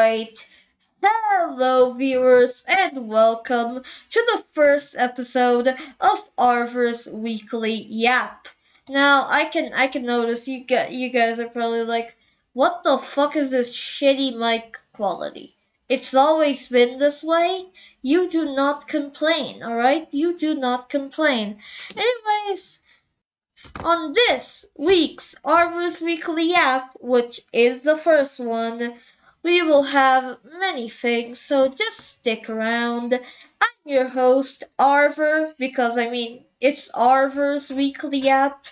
Alright, hello viewers and welcome to the first episode of Arvvor'S weekly yap. Now I can notice you guys are probably like, what the fuck is this shitty mic quality? It's always been this way. You do not complain, alright? You do not complain. Anyways, on this week's Arvvor'S Weekly App, which is the first one, we will have many things, so just stick around. I'm your host, Arvor, because it's Arvvor'S Weekly App,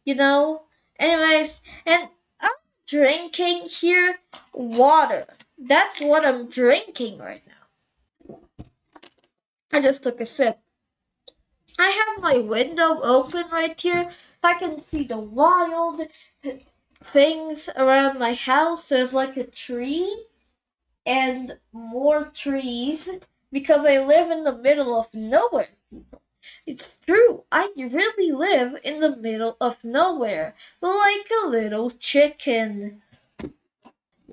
you know? Anyways, and I'm drinking here water. That's what I'm drinking right now. I just took a sip. I have my window open right here. I can see the wild things around my house. There's like a tree and more trees because I live in the middle of nowhere. It's true, I really live in the middle of nowhere, like a little chicken.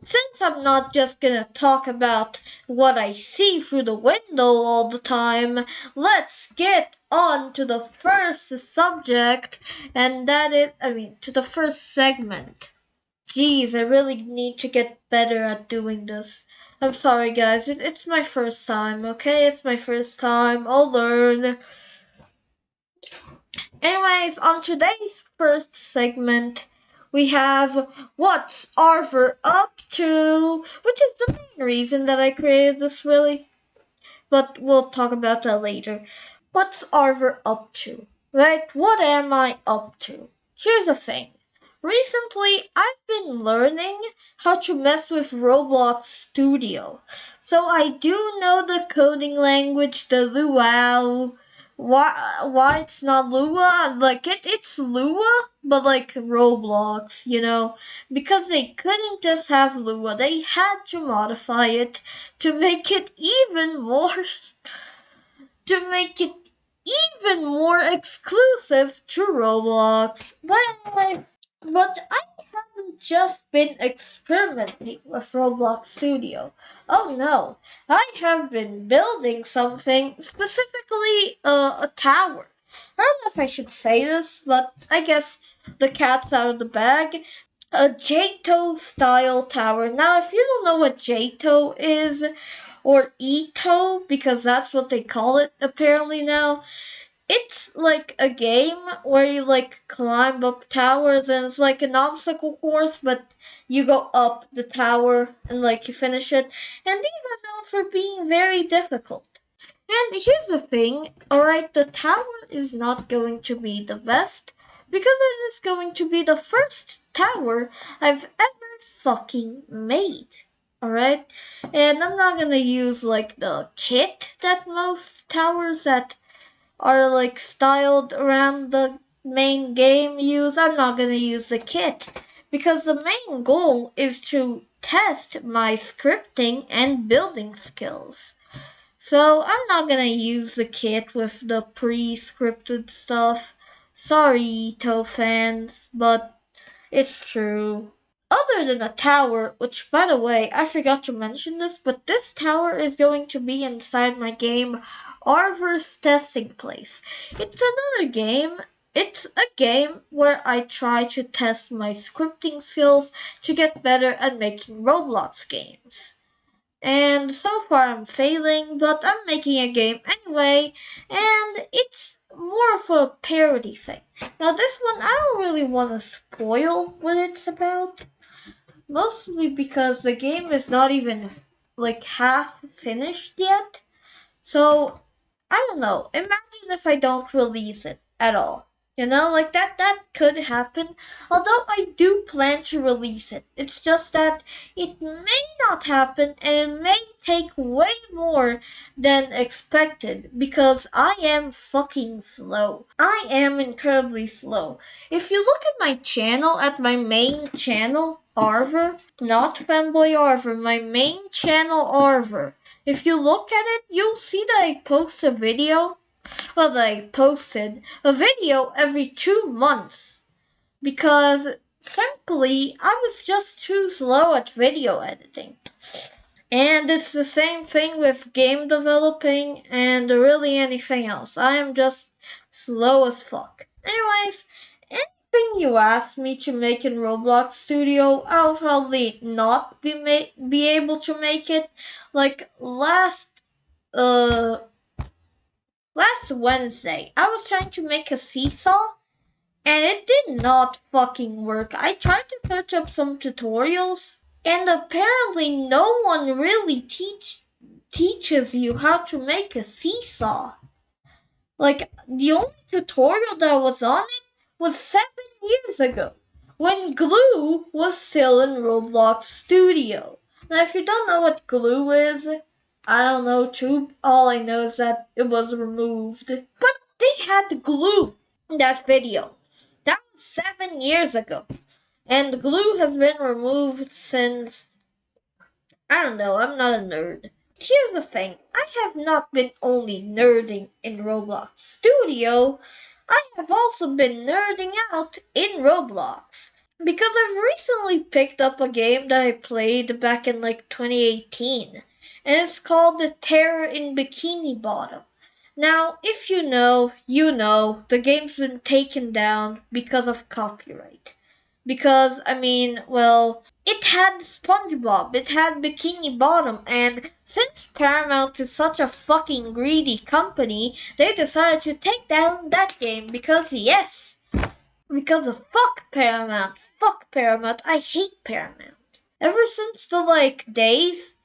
Since I'm not just gonna talk about what I see through the window all the time, let's get on to the first subject, and that is, to the first segment. Jeez, I really need to get better at doing this. I'm sorry, guys. It's my first time, okay? It's my first time. I'll learn. Anyways, on today's first segment, we have What's Arvor Up To? Which is the main reason that I created this, really. But we'll talk about that later. What's Arvor up to? Right? What am I up to? Here's the thing. Recently, I've been learning how to mess with Roblox Studio. So I do know the coding language, the Luau. Why it's not Lua? Like it's Lua, but like Roblox, because they couldn't just have Lua. They had to modify it to make it even more to make it even more exclusive to Roblox. But I haven't just been experimenting with Roblox Studio. Oh no, I have been building something, specifically a tower. I don't know if I should say this, but I guess the cat's out of the bag. A Jato style tower. Now, if you don't know what Jato is, or Ito, because that's what they call it apparently now, it's like a game where you like climb up towers and it's like an obstacle course, but you go up the tower and like you finish it. And these are known for being very difficult. And here's the thing, alright, the tower is not going to be the best because it is going to be the first tower I've ever fucking made. Alright? And I'm not gonna use like the kit that most towers that are like styled around the main game use. I'm not gonna use the kit because the main goal is to test my scripting and building skills. So I'm not gonna use the kit with the pre-scripted stuff. Sorry, Ito fans, but it's true. Other than a tower, which by the way, I forgot to mention this, but this tower is going to be inside my game Arvvor'S Testing Place. It's another game. It's a game where I try to test my scripting skills to get better at making Roblox games. And so far I'm failing, but I'm making a game anyway, and it's more of a parody thing. Now this one I don't really want to spoil what it's about, mostly because the game is not even like half finished yet. So I don't know. Imagine if I don't release it at all. Like that could happen. Although I do plan to release it. It's just that it may not happen and it may take way more than expected because I am fucking slow. I am incredibly slow. If you look at my channel, at my main channel, Arvor, not Fanboy Arvor, my main channel Arvor. If you look at it, you'll see that I post a video. Well, I posted a video every 2 months because simply I was just too slow at video editing. And it's the same thing with game developing and really anything else. I am just slow as fuck. Anyways, anything you ask me to make in Roblox Studio, I'll probably not be able to make it. Like uh last Wednesday, I was trying to make a seesaw and it did not fucking work. I tried to search up some tutorials, and apparently no one really teaches you how to make a seesaw. Like, the only tutorial that was on it was 7 years ago, when Glue was still in Roblox Studio. Now, if you don't know what Glue is, I don't know too. All I know is that it was removed. But they had Glue in that video. That was 7 years ago. And Glue has been removed since, I don't know, I'm not a nerd. Here's the thing, I have not been only nerding in Roblox Studio, I have also been nerding out in Roblox. Because I've recently picked up a game that I played back in like 2018, and it's called The Terror in Bikini Bottom. Now, if you know, you know, the game's been taken down because of copyright. Because, I mean, well, it had SpongeBob, it had Bikini Bottom, and since Paramount is such a fucking greedy company, they decided to take down that game because, yes, because of fuck Paramount, I hate Paramount. Ever since the like days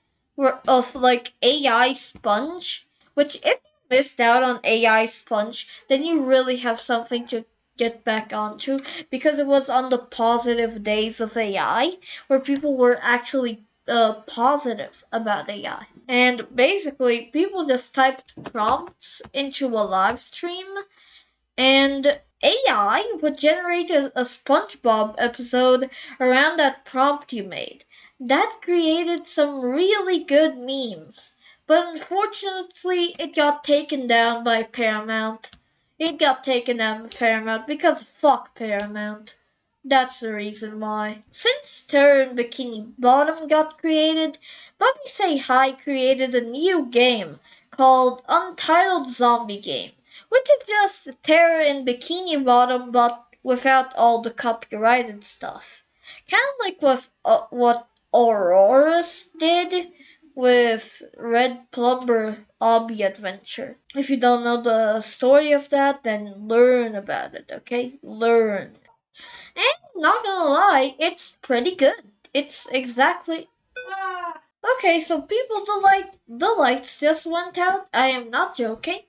of like AI Sponge, which if you missed out on AI Sponge, then you really have something to get back onto because it was on the positive days of AI where people were actually positive about AI. And basically, people just typed prompts into a live stream and AI would generate a SpongeBob episode around that prompt you made. That created some really good memes, but unfortunately, it got taken down by Paramount. It got taken down by Paramount because fuck Paramount. That's the reason why. Since Terror in Bikini Bottom got created, Bobby Say Hi created a new game called Untitled Zombie Game, which is just Terror in Bikini Bottom but without all the copyrighted stuff. Kind of like what Arvvor'S did with Red Plumber Obby Adventure. If you don't know the story of that, then learn about it, okay? Learn. And not gonna lie, it's pretty good. It's exactly. Okay, so people, the lights just went out. I am not joking.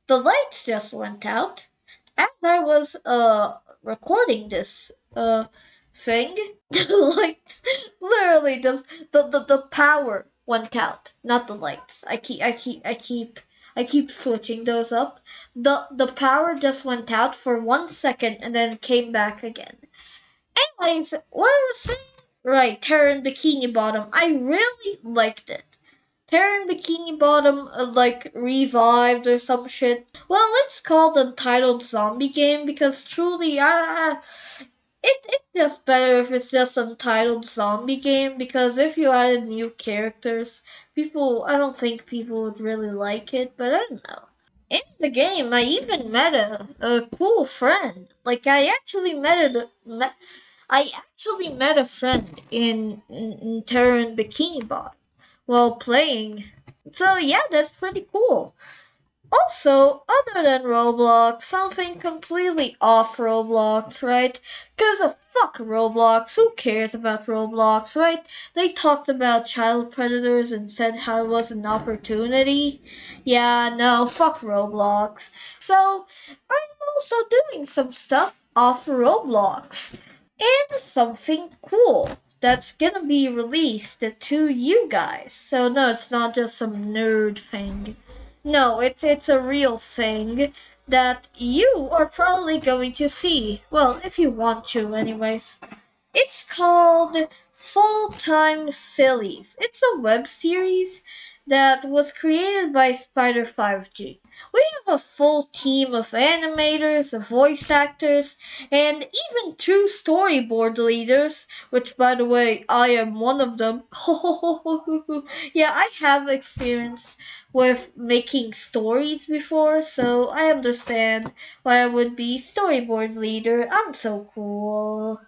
The lights just went out as I was recording this thing. The lights literally just the power went out, not the lights. I keep switching those up. The power just went out for 1 second and then came back again. Anyways, what I was saying, right, Terror in Bikini Bottom, I really liked it. Terror in Bikini Bottom, like, revived or some shit. Well, it's called Untitled Zombie Game because truly, it's just better if it's just Untitled Zombie Game because if you added new characters, I don't think people would really like it, but I don't know. In the game, I even met a cool friend. Like, I actually met a friend in Terror in Bikini Bottom while playing. So yeah, that's pretty cool. Also, other than Roblox, something completely off Roblox, right? Cause of fuck Roblox, who cares about Roblox, right? They talked about child predators and said how it was an opportunity. Yeah, no, fuck Roblox. So, I'm also doing some stuff off Roblox. And something cool that's gonna be released to you guys. So no, it's not just some nerd thing. No, it's a real thing that you are probably going to see. Well, if you want to, anyways. It's called Full Time Sillies. It's a web series that was created by Spider 5G. We have a full team of animators, voice actors, and even two storyboard leaders, which by the way, I am one of them. Yeah, I have experience with making stories before, so I understand why I would be storyboard leader. I'm so cool.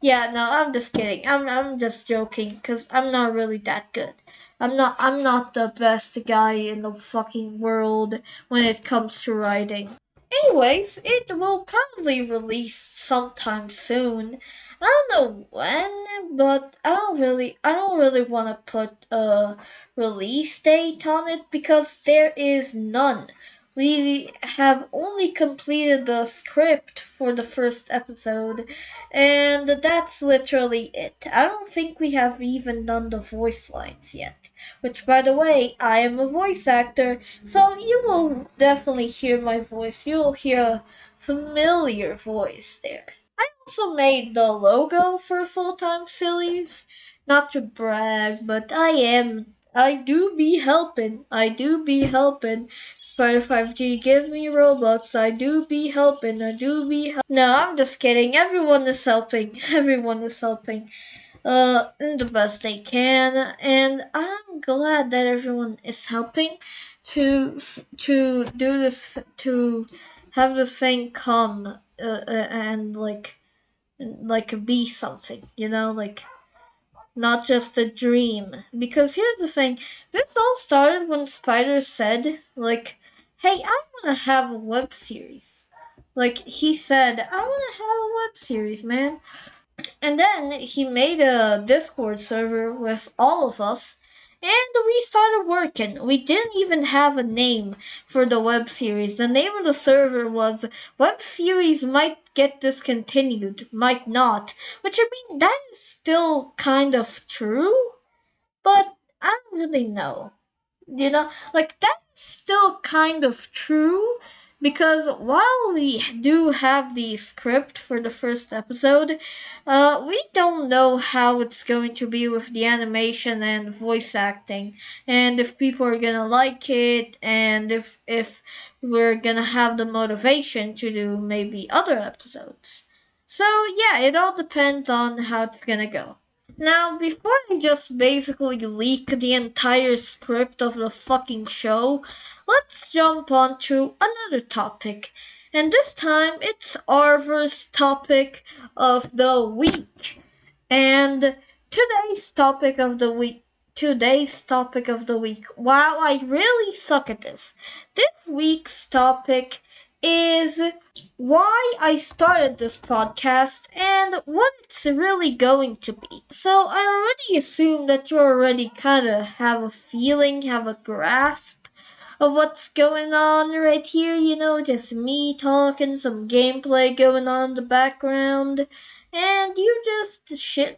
Yeah, no, I'm just kidding. I'm just joking because I'm not really that good. I'm not the best guy in the fucking world when it comes to writing. Anyways, it will probably release sometime soon. I don't know when, but I don't really want to put a release date on it because there is none. We have only completed the script for the first episode, and that's literally it. I don't think we have even done the voice lines yet. Which, by the way, I am a voice actor, so you will definitely hear my voice. You will hear a familiar voice there. I also made the logo for Full Time Sillies. Not to brag, but I am. I do be helping. I do be helping. Spider 5G give me Robux. I do be helping. I do be No, I'm just kidding. Everyone is helping. Everyone is helping. In the best they can, and I'm glad that everyone is helping to do this to have this thing come and like be something, like not just a dream. Because here's the thing, this all started when Spider said like, "Hey, I want to have a web series." Like he said, "I want to have a web series, man." And then he made a Discord server with all of us, and we started working. We didn't even have a name for the web series. The name of the server was Web Series Might Get Discontinued, Might Not. Which, I mean, that is still kind of true, but I don't really know. Like that's still kind of true because while we do have the script for the first episode, we don't know how it's going to be with the animation and voice acting, and if people are gonna like it, and if we're gonna have the motivation to do maybe other episodes. So yeah, it all depends on how it's gonna go. Now, before I just basically leak the entire script of the fucking show, let's jump on to another topic. And this time it's Arvvor'S topic of the week. And today's topic of the week. Wow, I really suck at this. This week's topic is why I started this podcast and what it's really going to be. So I already assume that you already kind of have a feeling, have a grasp of what's going on right here, just me talking, some gameplay going on in the background, and you just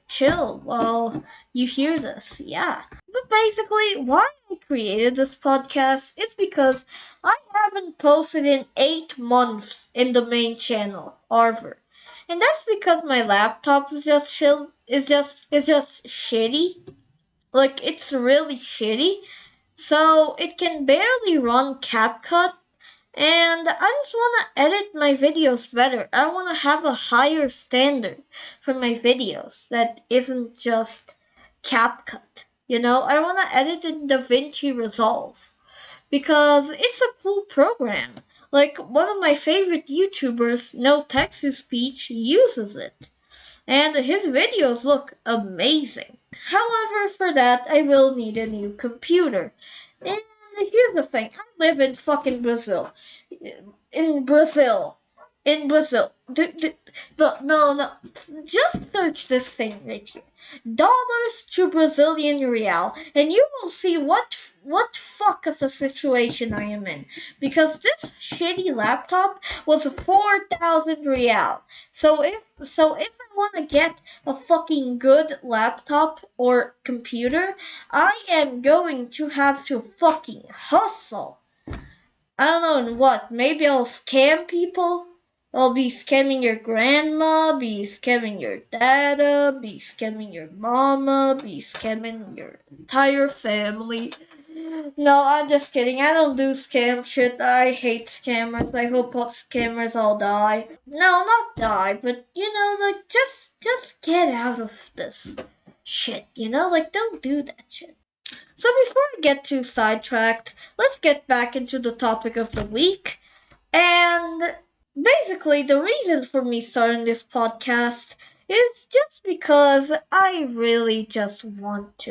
chill while you hear this, yeah. But basically, why I created this podcast is because I haven't posted in 8 months in the main channel, Arvor. And that's because my laptop is just shitty. Like it's really shitty, so it can barely run CapCut, and I just want to edit my videos better. I want to have a higher standard for my videos that isn't just CapCut. I want to edit in DaVinci Resolve because it's a cool program. Like one of my favorite YouTubers, No Text to Speech, uses it, and his videos look amazing. However, for that, I will need a new computer. And here's the thing, I live in fucking Brazil. In Brazil. In Brazil. No. Just search this thing right here. Dollars to Brazilian real, and you will see what fuck of a situation I am in. Because this shitty laptop was 4,000 real. So if I want to get a fucking good laptop or computer, I am going to have to fucking hustle. I don't know in what. Maybe I'll scam people. I'll be scamming your grandma, be scamming your dada, be scamming your mama, be scamming your entire family. No, I'm just kidding. I don't do scam shit. I hate scammers. I hope all scammers all die. No, not die, but like just get out of this shit. Like don't do that shit. So before I get too sidetracked, let's get back into the topic of the week. And basically, the reason for me starting this podcast is just because I really just want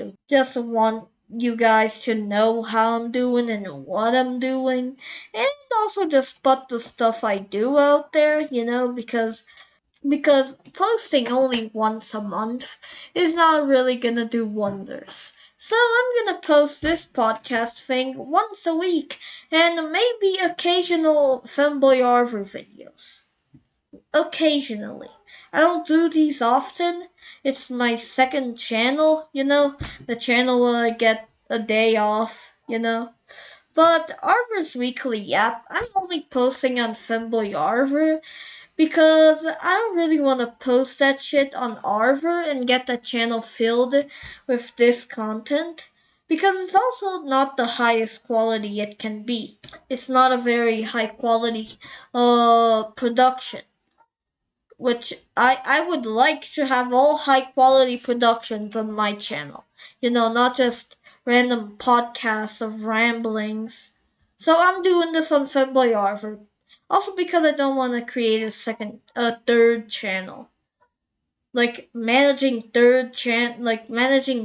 you guys to know how I'm doing and what I'm doing, and also just put the stuff I do out there, because posting only once a month is not really gonna do wonders. So I'm gonna post this podcast thing once a week and maybe occasional Femboy Arvor videos. Occasionally. I don't do these often. It's my second channel, the channel where I get a day off. But Arvvor's Weekly Yap, I'm only posting on Femboy Arvor because I don't really want to post that shit on Arvor and get the channel filled with this content. Because it's also not the highest quality it can be. It's not a very high quality production. Which I would like to have all high quality productions on my channel. Not just random podcasts of ramblings. So I'm doing this on Femboy Arvor. Also because I don't want to create a third channel. Managing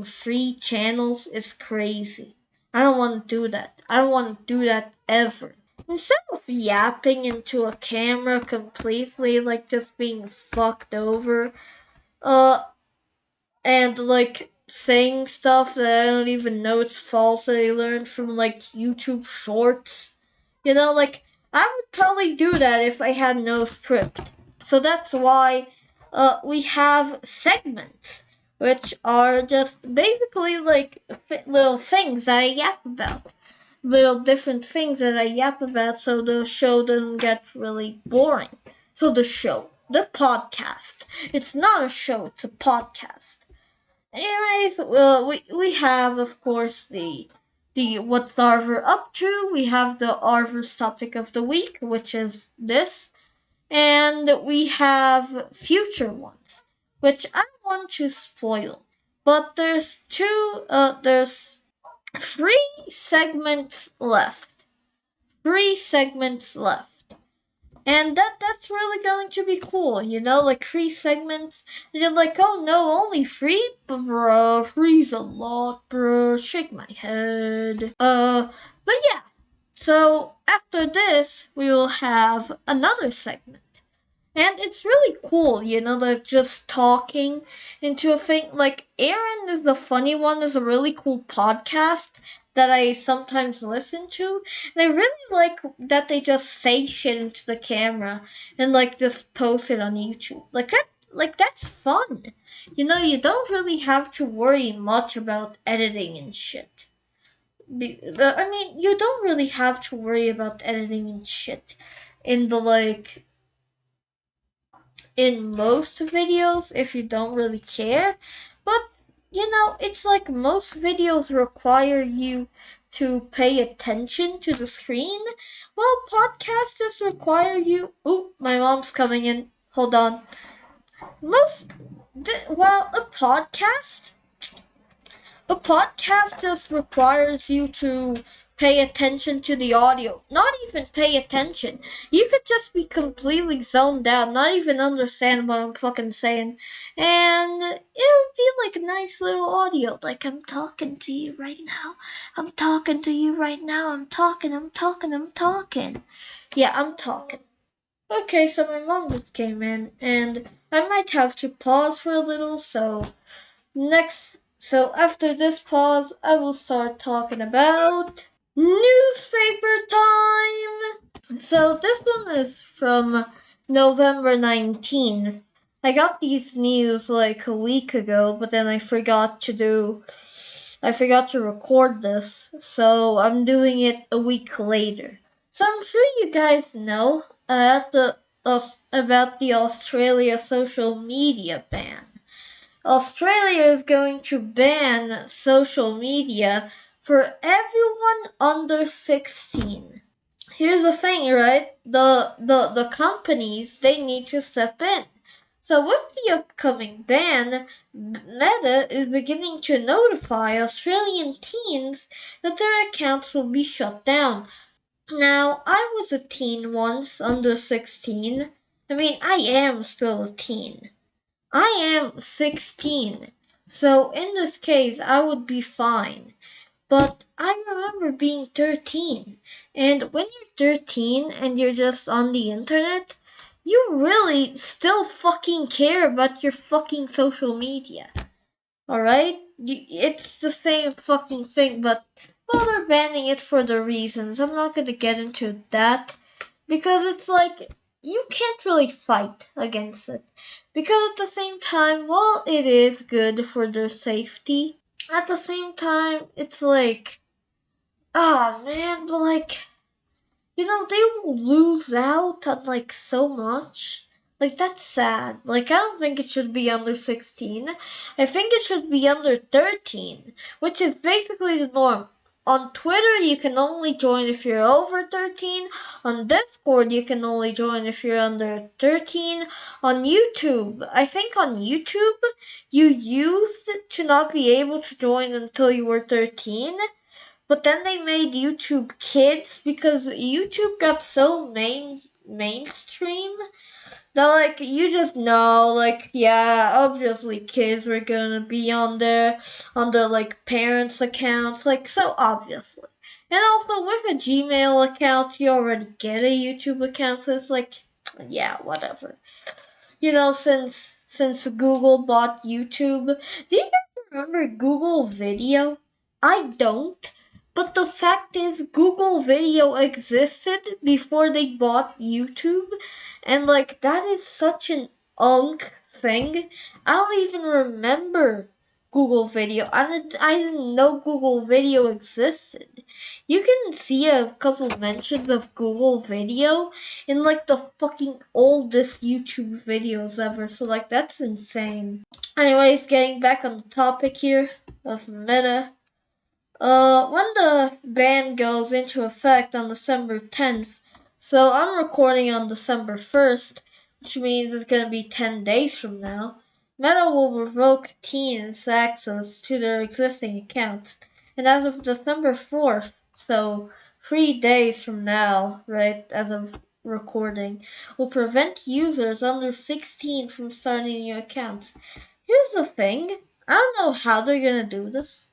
three channels is crazy. I don't want to do that. I don't want to do that ever. Instead of yapping into a camera completely, like just being fucked over, uh, and like saying stuff that I don't even know it's false that I learned from like YouTube shorts. Like I would probably do that if I had no script. So that's why we have segments, which are just basically like little things I yap about. Little different things that I yap about so the show doesn't get really boring. So the podcast. It's not a show, it's a podcast. Anyways, we have of course the what's Arvor up to. We have the Arvor's topic of the week, which is this, and we have future ones, which I don't want to spoil. But there's three segments left. Three segments left. And that's really going to be cool, like three segments. And you're like, oh no, only three? Bruh, three's a lot, bruh. Shake my head. But yeah. So after this, we will have another segment. And it's really cool, like just talking into a thing. Like, Aaron is the funny one, is a really cool podcast that I sometimes listen to. And I really like that they just say shit into the camera and like just post it on YouTube. That's fun. You don't really have to worry much about editing and shit. You don't really have to worry about editing and shit in in most videos if you don't really care. But, it's like most videos require you to pay attention to the screen, while podcasts just require you. Ooh, my mom's coming in. Hold on. Well, a podcast just requires you to pay attention to the audio. Not even pay attention. You could just be completely zoned out, not even understand what I'm fucking saying. And it would be like a nice little audio. Like, I'm talking to you right now. I'm talking to you right now. I'm talking. Yeah, I'm talking. Okay, so my mom just came in, and I might have to pause for a little, so after this pause, I will start talking about newspaper time. So this one is from November 19th. I got these news like a week ago, but then I forgot to record this, so I'm doing it a week later. So I'm sure you guys know, about the Australia social media ban. Australia is going to ban social media for everyone under 16. Here's the thing, right? The companies, they need to step in. So with the upcoming ban, Meta is beginning to notify Australian teens that their accounts will be shut down. Now, I was a teen once, under 16. I mean, I am still a teen. I am 16. So in this case, I would be fine. But I remember being 13. And when you're 13 and you're just on the internet, you really still fucking care about your fucking social media. Alright? It's the same fucking thing, but, well, they're banning it for the reasons. I'm not gonna get into that. Because it's like, you can't really fight against it. Because at the same time, while it is good for their safety, at the same time, it's like, ah, man, but like, they will lose out on like so much. Like, that's sad. Like, I don't think it should be under 16. I think it should be under 13, which is basically the norm. On Twitter, you can only join if you're over 13. On Discord, you can only join if you're under 13. On YouTube, I think on YouTube, you used to not be able to join until you were 13. But then they made YouTube Kids because YouTube got so mainstream that, like, you just know, like, yeah, obviously kids were gonna be on their like parents' accounts, like, so obviously. And also with a Gmail account, you already get a YouTube account, so it's like, yeah, whatever. Since Google bought YouTube, do you guys remember Google Video? I don't. But the fact is, Google Video existed before they bought YouTube, and like that is such an unk thing. I don't even remember Google Video. I didn't know Google Video existed. You can see a couple mentions of Google Video in like the fucking oldest YouTube videos ever. So like that's insane. Anyways, getting back on the topic here of Meta. When the ban goes into effect on December 10th, so I'm recording on December 1st, which means it's gonna be 10 days from now, Meta will revoke teens' access to their existing accounts. And as of December 4th, so 3 days from now, right, as of recording, will prevent users under 16 from starting new accounts. Here's the thing, I don't know how they're gonna do this.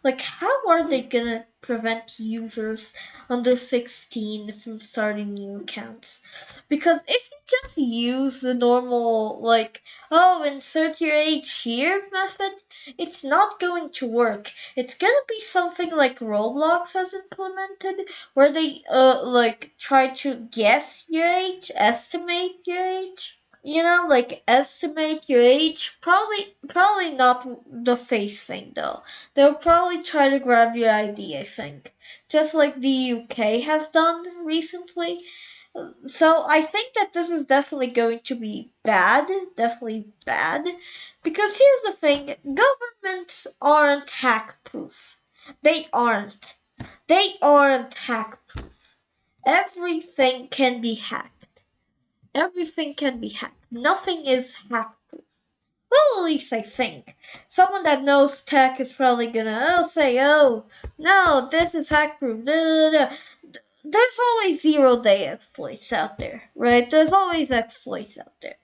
Like, how are they gonna prevent users under 16 from starting new accounts? Because if you just use the normal, like, oh, insert your age here method, it's not going to work. It's gonna be something like Roblox has implemented, where they, like, try to guess your age, estimate your age. Like estimate your age. Probably not the face thing though. They'll probably try to grab your ID, I think. Just like the UK has done recently. So I think that this is definitely going to be bad. Definitely bad. Because here's the thing, governments aren't hack proof. They aren't. They aren't hack proof. Everything can be hacked. Everything can be hacked. Nothing is hack proof. Well, at least I think. Someone that knows tech is probably gonna say, oh, no, this is hack proof. There's always 0-day exploits out there, right? There's always exploits out there.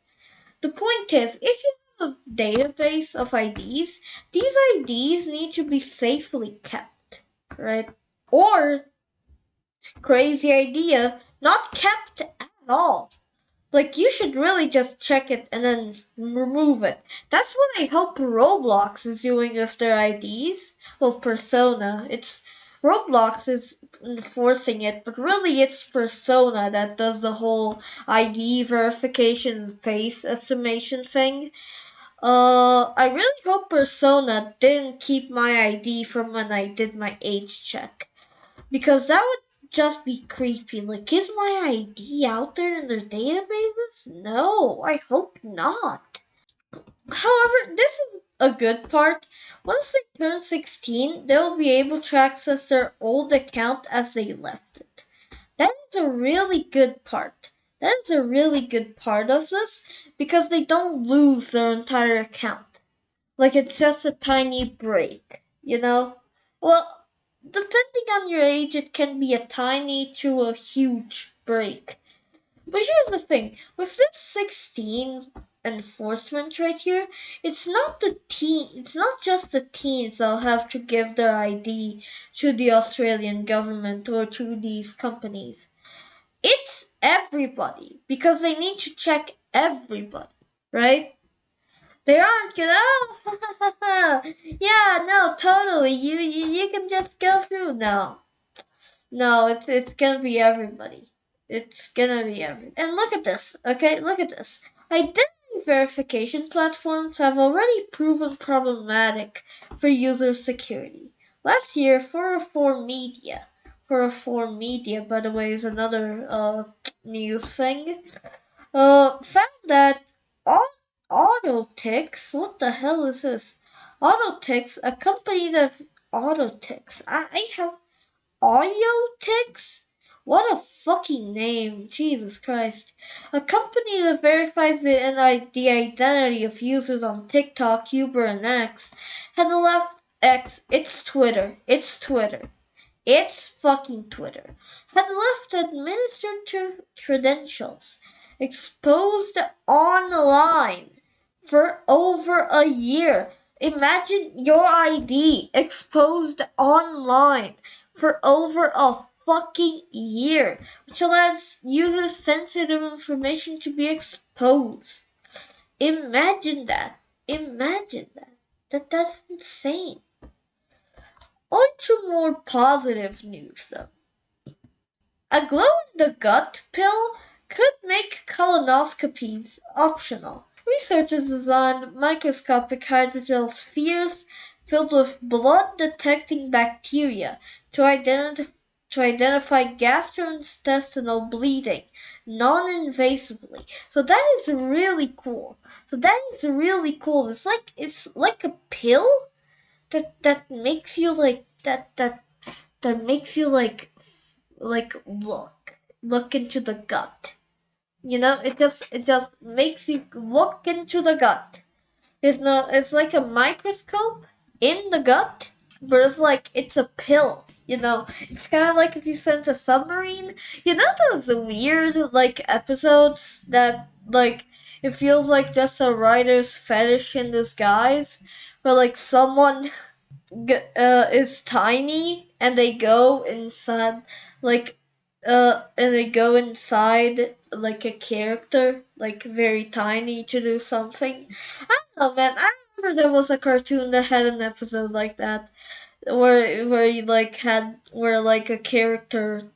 The point is, if you have a database of IDs, these IDs need to be safely kept, right? Or, crazy idea, not kept at all. Like, you should really just check it and then remove it. That's what I hope Roblox is doing with their IDs. Well, Persona. Roblox is enforcing it, but really it's Persona that does the whole ID verification and face estimation thing. I really hope Persona didn't keep my ID from when I did my age check. Because that would just be creepy. Like, is my ID out there in their databases? No, I hope not. However, this is a good part. Once they turn 16, they'll be able to access their old account as they left it. That is a really good part. That is a really good part of this because they don't lose their entire account. Like it's just a tiny break, you know? Well, depending on your age, it can be a tiny to a huge break. But here's the thing with this 16 enforcement right here, it's not just the teens that'll have to give their ID to the Australian government or to these companies. It's everybody because they need to check everybody, right? They aren't gonna. Oh, yeah, no, totally. You can just go through now. No, it's gonna be everybody. It's gonna be every. And look at this. Okay, look at this. Identity verification platforms have already proven problematic for user security. Last year, 404 Media, by the way, is another news thing found that Autotix, what the hell is this? Autotix, a company that Autotix. I have Audiotix? What a fucking name, Jesus Christ. A company that verifies the identity of users on TikTok, Uber, and X had left X, it's fucking Twitter, had left administrative credentials exposed online for over a year. Imagine your ID exposed online for over a fucking year, which allows users' sensitive information to be exposed. Imagine that. Imagine that. That's insane. On to more positive news though. A glow in the gut pill could make colonoscopies optional. Researchers designed microscopic hydrogel spheres filled with blood detecting bacteria to identify gastrointestinal bleeding non-invasively. So that is really cool. It's like a pill that makes you that makes you look into the gut. You know, it just makes you look into the gut. It's like a microscope in the gut, but it's a pill. You know, it's kind of like if you sent a submarine. You know those weird episodes that it feels like just a writer's fetish in disguise, where someone is tiny and they go inside like and they go inside like a character very tiny to do something. I don't know, man. I remember there was a cartoon that had an episode like that where you had where a character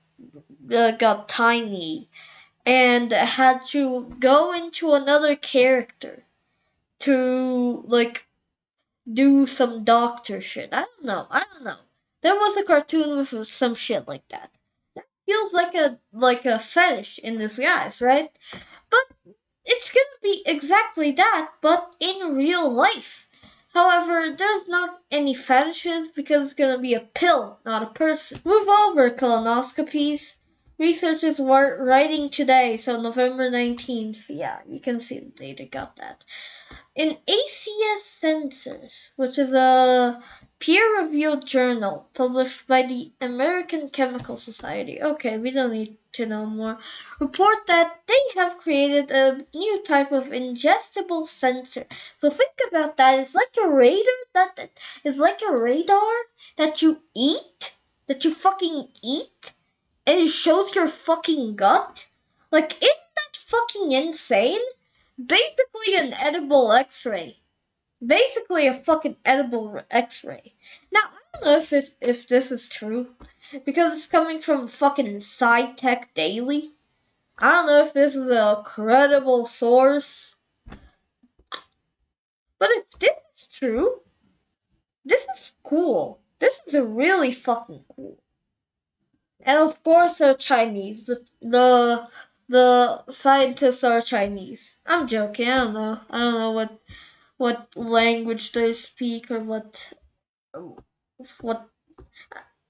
got tiny and had to go into another character to do some doctor shit. I don't know. There was a cartoon with some shit like that. That feels like a fetish in disguise, right? But it's gonna be exactly that, but in real life. However, there's not any fetishes because it's gonna be a pill, not a person. Move over, colonoscopies. Researchers were writing today, so November 19th. Yeah, you can see the data got that. In ACS Sensors, which is a peer-reviewed journal published by the American Chemical Society. Okay, we don't need to know more. Report that they have created a new type of ingestible sensor. So think about that. It's like a radar that is like a radar that you eat, that you fucking eat, and it shows your fucking gut. Isn't that fucking insane? Basically an edible X-ray. Basically a fucking edible X-ray. Now I don't know if this is true because it's coming from fucking SciTech Daily. I don't know if this is a credible source, but if this is true, this is cool. This is really fucking cool. And of course they're Chinese. The scientists are Chinese. I'm joking. I don't know. I don't know what language they speak or what.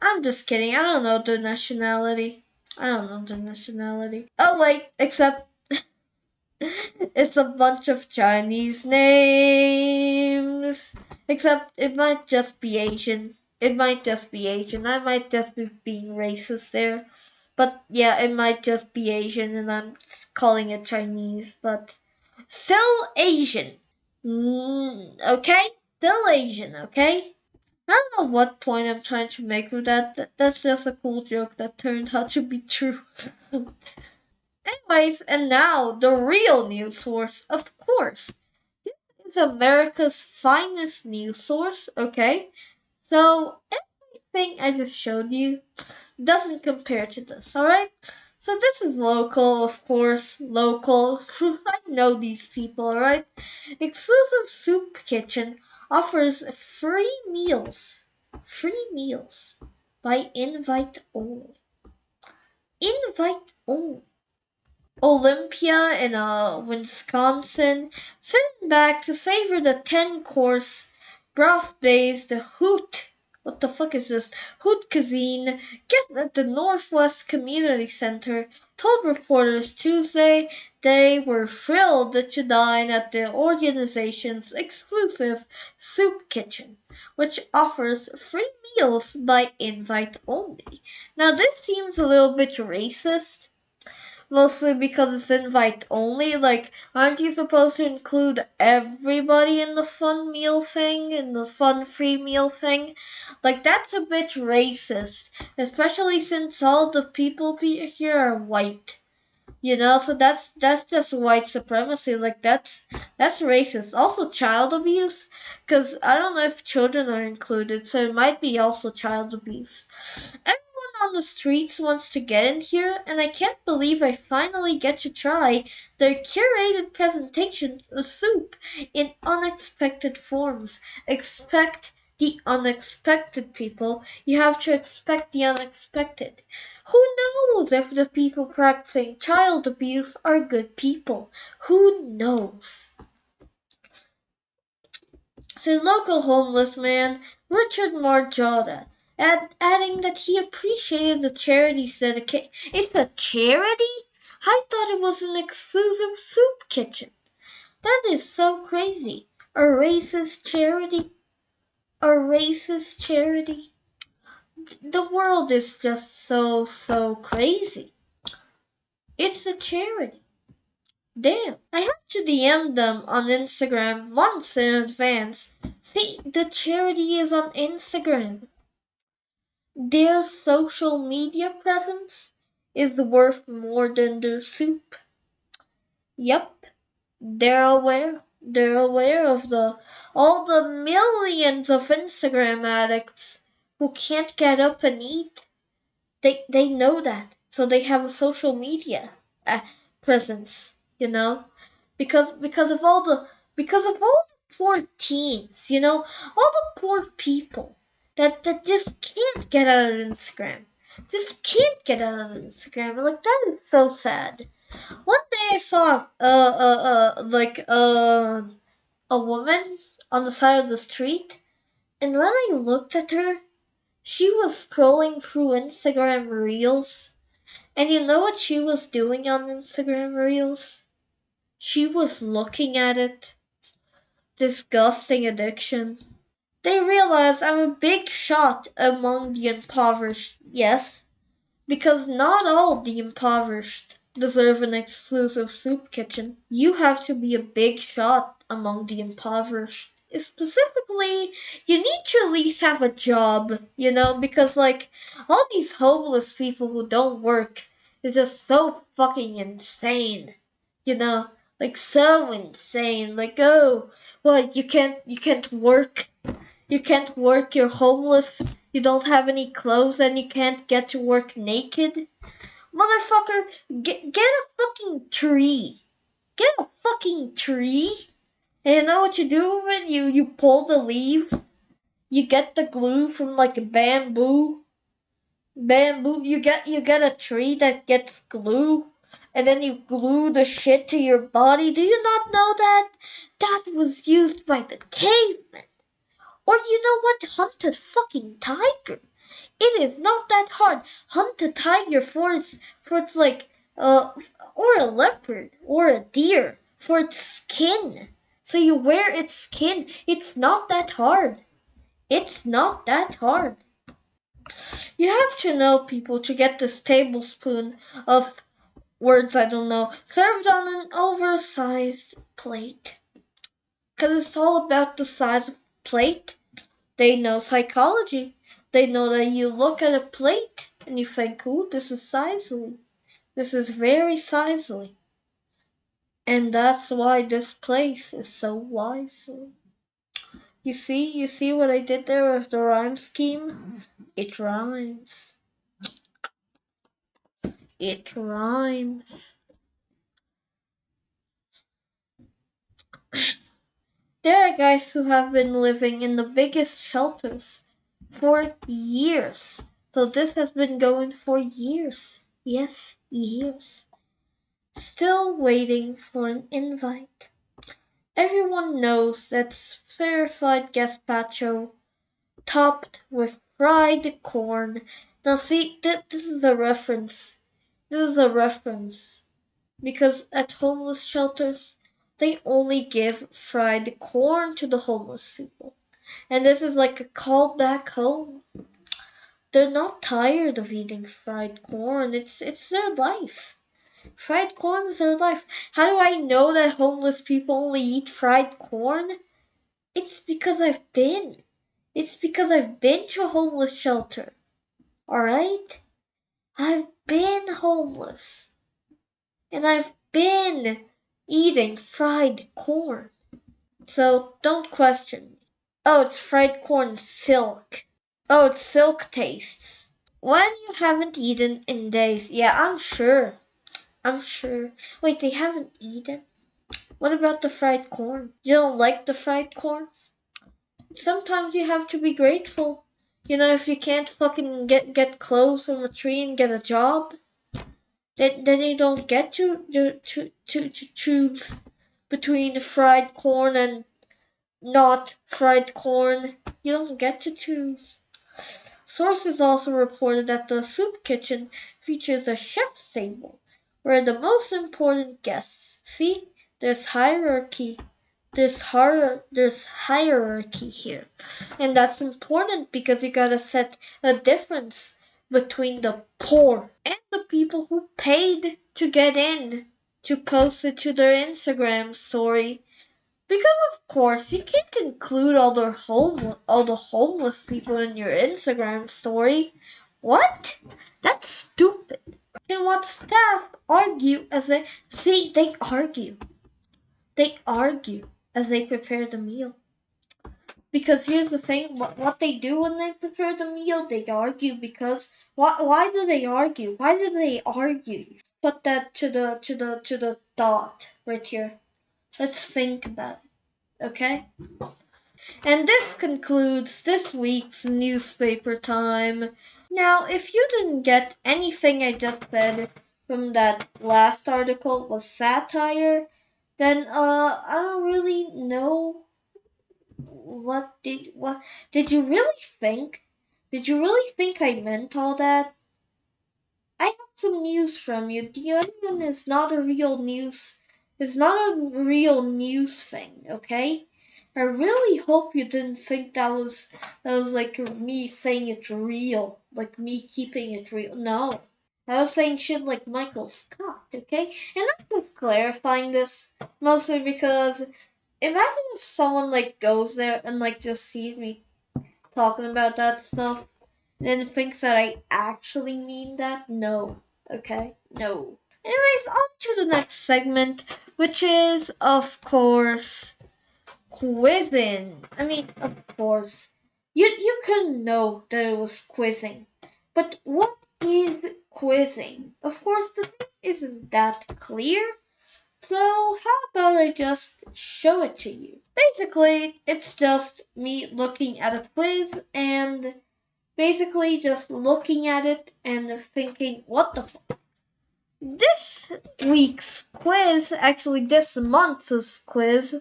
I'm just kidding. I don't know their nationality. I don't know their nationality. Oh wait, except it's a bunch of Chinese names. Except it might just be Asian. It might just be Asian. I might just be being racist there. But yeah, it might just be Asian and I'm calling it Chinese. But still Asian. Okay? Still Asian, okay? I don't know what point I'm trying to make with that. That's just a cool joke that turned out to be true. Anyways, and now the real news source, of course. This is America's finest news source, okay? So everything I just showed you doesn't compare to this, alright? So this is local, of course, local. I know these people, alright? Exclusive Soup Kitchen offers free meals by invite only. Invite only. Olympia in Wisconsin, sitting back to savor the 10-course broth-based Hoot. What the fuck is this? Hoot cuisine. Guests at the Northwest Community Center told reporters Tuesday they were thrilled to dine at the organization's exclusive soup kitchen, which offers free meals by invite only. Now, this seems a little bit racist, mostly because it's invite only. Like, aren't you supposed to include everybody in the fun meal thing, in the fun free meal thing? Like, that's a bit racist, especially since all the people here are white. So that's just white supremacy. Like that's racist. Also child abuse, because I don't know if children are included, so it might be also child abuse. Everyone on the streets wants to get in here, and I can't believe I finally get to try their curated presentations of soup in unexpected forms. Expect the unexpected, people. You have to expect the unexpected. Who knows if the people practicing child abuse are good people? Who knows? Said local homeless man Richard Marjotta, adding that he appreciated the charity's dedication. It's a charity? I thought it was an exclusive soup kitchen. That is so crazy. A racist charity? A racist charity? The world is just so crazy. It's a charity. Damn. I had to DM them on Instagram months in advance. See, the charity is on Instagram. Their social media presence is worth more than their soup. Yep, they're aware. They're aware of all the millions of Instagram addicts who can't get up and eat. They know that, so they have a social media uh, presence. Because of all the poor teens. All the poor people that just can't get out of Instagram, just can't get out of Instagram. Like that is so sad. One day I saw a woman on the side of the street, and when I looked at her, she was scrolling through Instagram Reels. And you know what she was doing on Instagram Reels? She was looking at it. Disgusting addiction. They realize I'm a big shot among the impoverished, yes, because not all the impoverished deserve an exclusive soup kitchen. You have to be a big shot among the impoverished. Specifically, you need to at least have a job, because like all these homeless people who don't work is just so fucking insane, you know, like so insane. Like, oh, what, you can't work, you're homeless, you don't have any clothes, and you can't get to work naked. Motherfucker, get a fucking tree. Get a fucking tree. And you know what you do with it? You pull the leaves. You get the glue from like a bamboo. Bamboo. You get a tree that gets glue, and then you glue the shit to your body. Do you not know that? That was used by the cavemen. Or you know what? Hunt a fucking tiger. It is not that hard. Hunt a tiger for its like or a leopard or a deer for its skin. So you wear its skin. It's not that hard. It's not that hard. You have to know, people, to get this tablespoon of words I don't know served on an oversized plate. Because it's all about the size of plate. They know psychology. They know that you look at a plate and you think, ooh, this is sizely. This is very sizely. And that's why this place is so wisely. You see what I did there with the rhyme scheme? It rhymes. It rhymes. There are guys who have been living in the biggest shelters for years. So this has been going for years. Yes, years. Still waiting for an invite. Everyone knows that's verified gazpacho topped with fried corn. Now see, this is a reference. This is a reference. Because at homeless shelters, they only give fried corn to the homeless people. And this is like a call back home. They're not tired of eating fried corn. It's their life. Fried corn is their life. How do I know that homeless people only eat fried corn? It's because I've been. It's because I've been to a homeless shelter. Alright? I've been homeless. And I've been eating fried corn. So don't question me. Oh, it's fried corn silk. Oh, it's silk tastes. When you haven't eaten in days. Yeah, I'm sure. I'm sure. Wait, they haven't eaten? What about the fried corn? You don't like the fried corn? Sometimes you have to be grateful. You know, if you can't fucking get clothes from a tree and get a job, then you don't get to choose between fried corn and not fried corn. You don't get to choose. Sources also reported that the soup kitchen features a chef's table, where the most important guests. See, there's hierarchy. There's hierarchy here, and that's important because you gotta set a difference between the poor and the people who paid to get in to post it to their Instagram story. Because of course you can't include all the homeless people in your Instagram story. What? That's stupid. And what staff argue as they see they argue. They argue as they prepare the meal. Because here's the thing, what they do when they prepare the meal, they argue because why do they argue? Why do they argue? Put that to the dot right here. Let's think about it, okay? And this concludes this week's newspaper time. Now, if you didn't get anything I just said from that last article was satire, then I don't really know what did you really think? Did you really think I meant all that? I have some news from you. The Onion is not a real news. It's not a real news thing, okay? I really hope you didn't think that was like me saying it's real, like me keeping it real. No, I was saying shit like Michael Scott, okay? And I'm just clarifying this mostly because imagine if someone like goes there and like just sees me talking about that stuff and thinks that I actually mean that. No, okay? No. Anyways, on to the next segment, which is, of course, quizzing. I mean, of course. You couldn't know that it was quizzing. But what is quizzing? Of course, the thing isn't that clear. So, how about I just show it to you? Basically, it's just me looking at a quiz and Basically, just looking at it and thinking, what the fuck? This week's quiz, actually this month's quiz,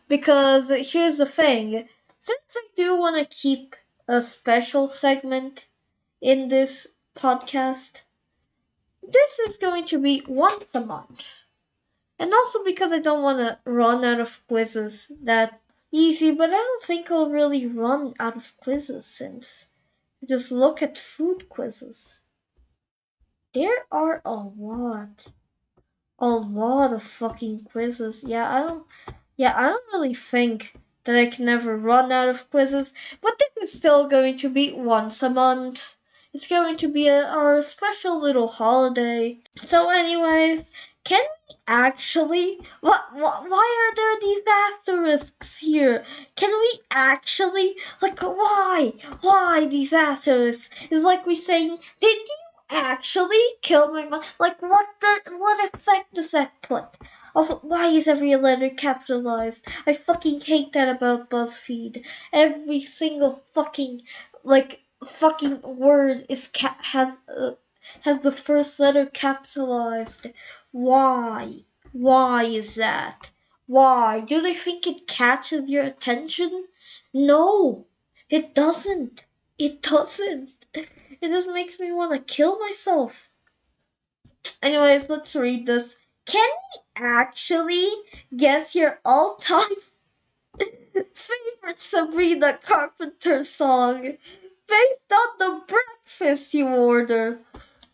because here's the thing. Since I do want to keep a special segment in this podcast, this is going to be once a month. And also because I don't want to run out of quizzes that easy, but I don't think I'll really run out of quizzes since just look at food quizzes. There are a lot of fucking quizzes. I don't really think that I can ever run out of quizzes, but this is still going to be once a month. It's going to be our special little holiday. So, anyways, can we actually? Why are there these asterisks here? Can we actually? Like, why? Why these asterisks? It's like we saying, did you actually kill my mom? Like, what effect does that put? Also, why is every letter capitalized? I fucking hate that about BuzzFeed. Every single fucking word has the first letter capitalized. Why? Why is that? Why? Do they think it catches your attention? No, it doesn't. It doesn't. It just makes me want to kill myself. Anyways, let's read this. Can we actually guess your all-time favorite Sabrina Carpenter song based on the breakfast you order?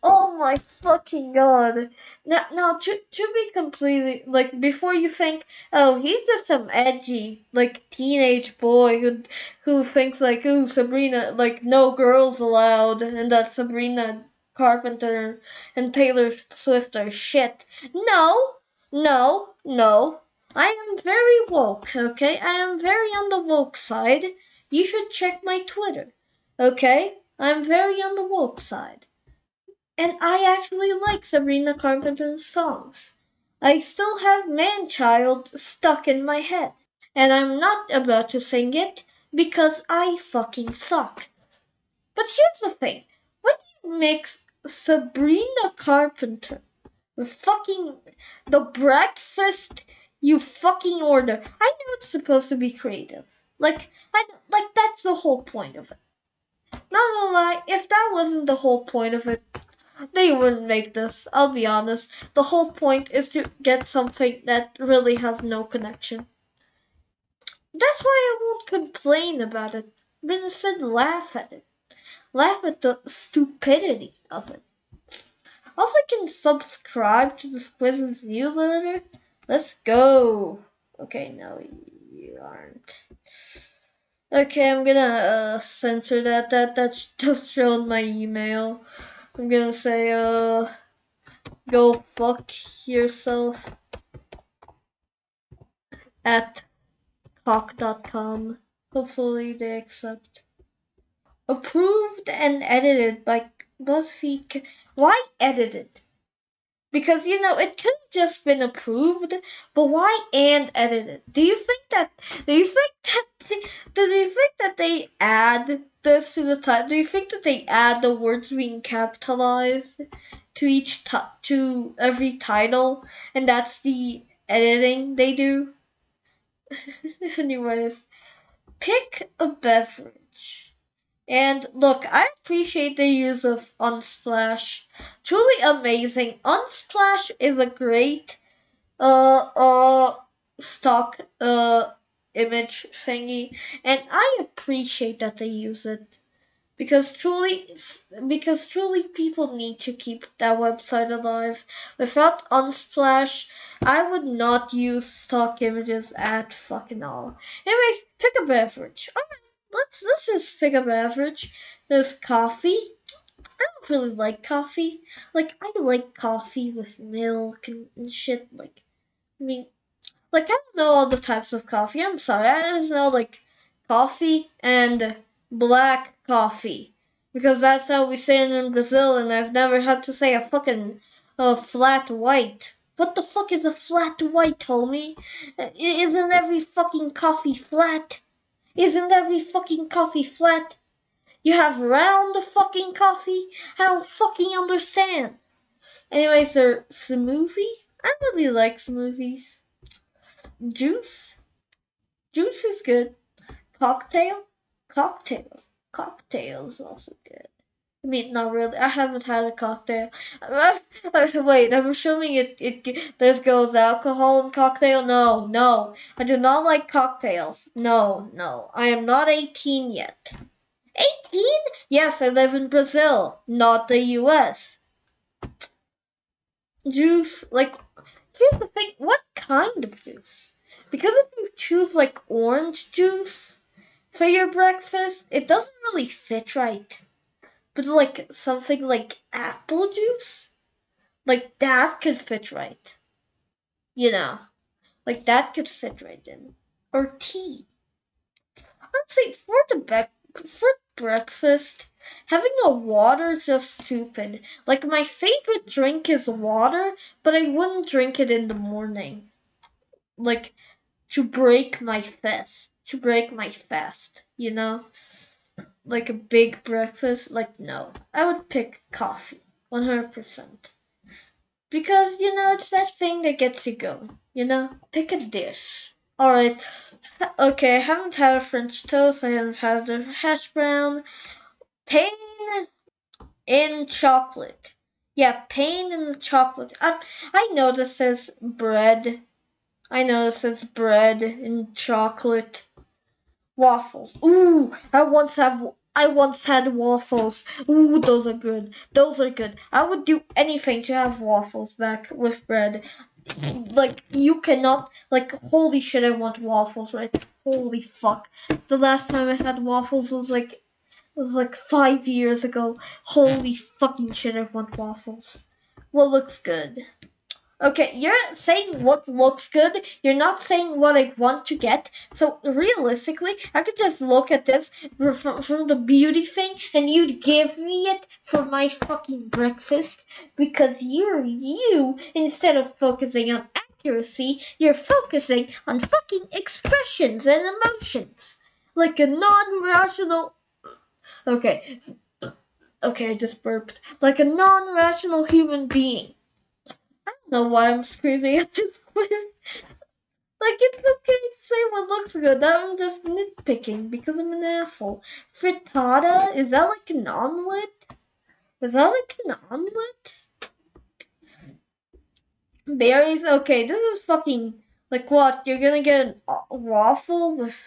Oh my fucking god. Now to be completely, like, before you think, oh, he's just some edgy, like, teenage boy who thinks, like, ooh, Sabrina, like, no girls allowed, and that Sabrina Carpenter and Taylor Swift are shit. No, no, no. I am very woke, okay? I am very on the woke side. You should check my Twitter, okay? I'm very on the woke side. And I actually like Sabrina Carpenter's songs. I still have Man Child stuck in my head. And I'm not about to sing it because I fucking suck. But here's the thing. When you mix Sabrina Carpenter with fucking the breakfast you fucking order, I know it's supposed to be creative. Like that's the whole point of it. Not gonna lie, if that wasn't the whole point of it, they wouldn't make this, I'll be honest. The whole point is to get something that really has no connection. That's why I won't complain about it, but instead laugh at it. Laugh at the stupidity of it. Also, you can subscribe to the Squizzins newsletter. Let's go. Okay, no, you aren't. Okay, I'm gonna censor that. That's just showed my email. I'm gonna say go fuck yourself at cock.com. Hopefully they accept. Approved and edited by BuzzFeed. Why edited? Because it could have just been approved, but why and edited? Do you think that they add this to the title? Do you think that they add the words being capitalized to to every title, and that's the editing they do? Anyways, pick a beverage. And look, I appreciate the use of Unsplash. Truly amazing. Unsplash is a great uh uh stock image thingy, and I appreciate that they use it. Because truly people need to keep that website alive. Without Unsplash, I would not use stock images at fucking all. Anyways, pick a beverage. Alright, let's just pick a beverage. There's coffee. I don't really like coffee. Like, I like coffee with milk and shit. Like, I mean, like, I don't know all the types of coffee. I'm sorry. I just know, like, coffee and black coffee. Because that's how we say it in Brazil, and I've never had to say a fucking flat white. What the fuck is a flat white, homie? Isn't every fucking coffee flat? Isn't every fucking coffee flat? You have round the fucking coffee? I don't fucking understand. Anyways, their smoothie. I really like smoothies. Juice. Juice is good. Cocktail. Cocktail. Cocktail is also good. I mean, not really. I haven't had a cocktail. Wait, I'm assuming this goes alcohol in cocktail. No, no, I do not like cocktails. No, no, I am not 18 yet. 18? Yes, I live in Brazil, not the U.S. Juice, like, here's the thing. What kind of juice? Because if you choose like orange juice for your breakfast, it doesn't really fit right. But like something like apple juice, like that could fit right. You know, like that could fit right in. Or tea. I'd say for breakfast, having a water is just stupid. Like my favorite drink is water, but I wouldn't drink it in the morning. Like to break my fast. To break my fast, you know? Like a big breakfast, like no. I would pick coffee. 100%. Because, it's that thing that gets you going, Pick a dish. Alright. Okay, I haven't had a French toast, I haven't had a hash brown. Pain in chocolate. Yeah, pain in the chocolate. I know this says bread. I know this says bread in chocolate. Waffles. Ooh, I once had waffles. Ooh, those are good. Those are good. I would do anything to have waffles back with bread. Like you cannot like holy shit I want waffles, right? Holy fuck. The last time I had waffles was like 5 years ago. Holy fucking shit I want waffles. What looks good? Okay, you're saying what looks good. You're not saying what I want to get. So realistically, I could just look at this from the beauty thing, and you'd give me it for my fucking breakfast because you instead of focusing on accuracy, you're focusing on fucking expressions and emotions, like a non-rational. Okay, okay, I just burped. Like a non-rational human being. I don't know why I'm screaming at this quiz. Like, it's okay to say what looks good. I'm just nitpicking because I'm an asshole. Frittata? Is that like an omelet? Is that like an omelet? Berries? Okay, this is fucking. Like, what? You're gonna get a waffle with.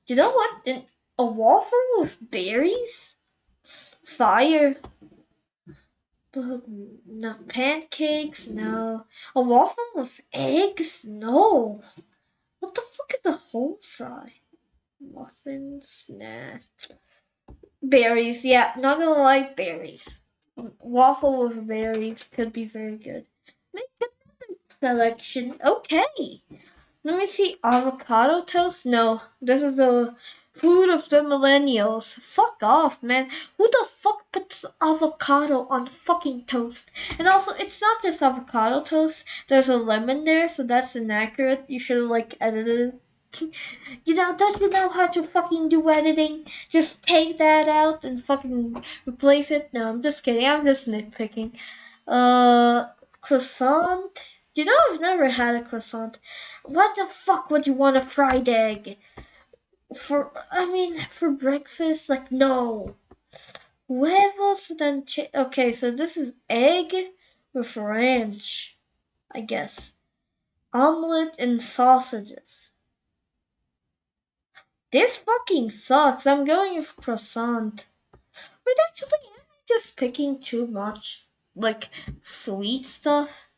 You know what? A waffle with berries? Fire. But no pancakes? No. A waffle with eggs? No. What the fuck is a whole fry? Muffins? Nah. Berries, yeah, not gonna lie, berries. Waffle with berries could be very good. Make another selection. Okay. Let me see. Avocado toast? No. This is the food of the millennials. Fuck off, man. Who the fuck puts avocado on fucking toast? And also, it's not just avocado toast. There's a lemon there, so that's inaccurate. You should have, edited it. Don't you know how to fucking do editing? Just take that out and fucking replace it? No, I'm just kidding. I'm just nitpicking. Croissant? I've never had a croissant. What the fuck would you want a fried egg? For breakfast? Like, no. Huevos then okay, so this is egg with ranch, I guess. Omelet and sausages. This fucking sucks. I'm going with croissant. But actually, am I just picking too much, sweet stuff?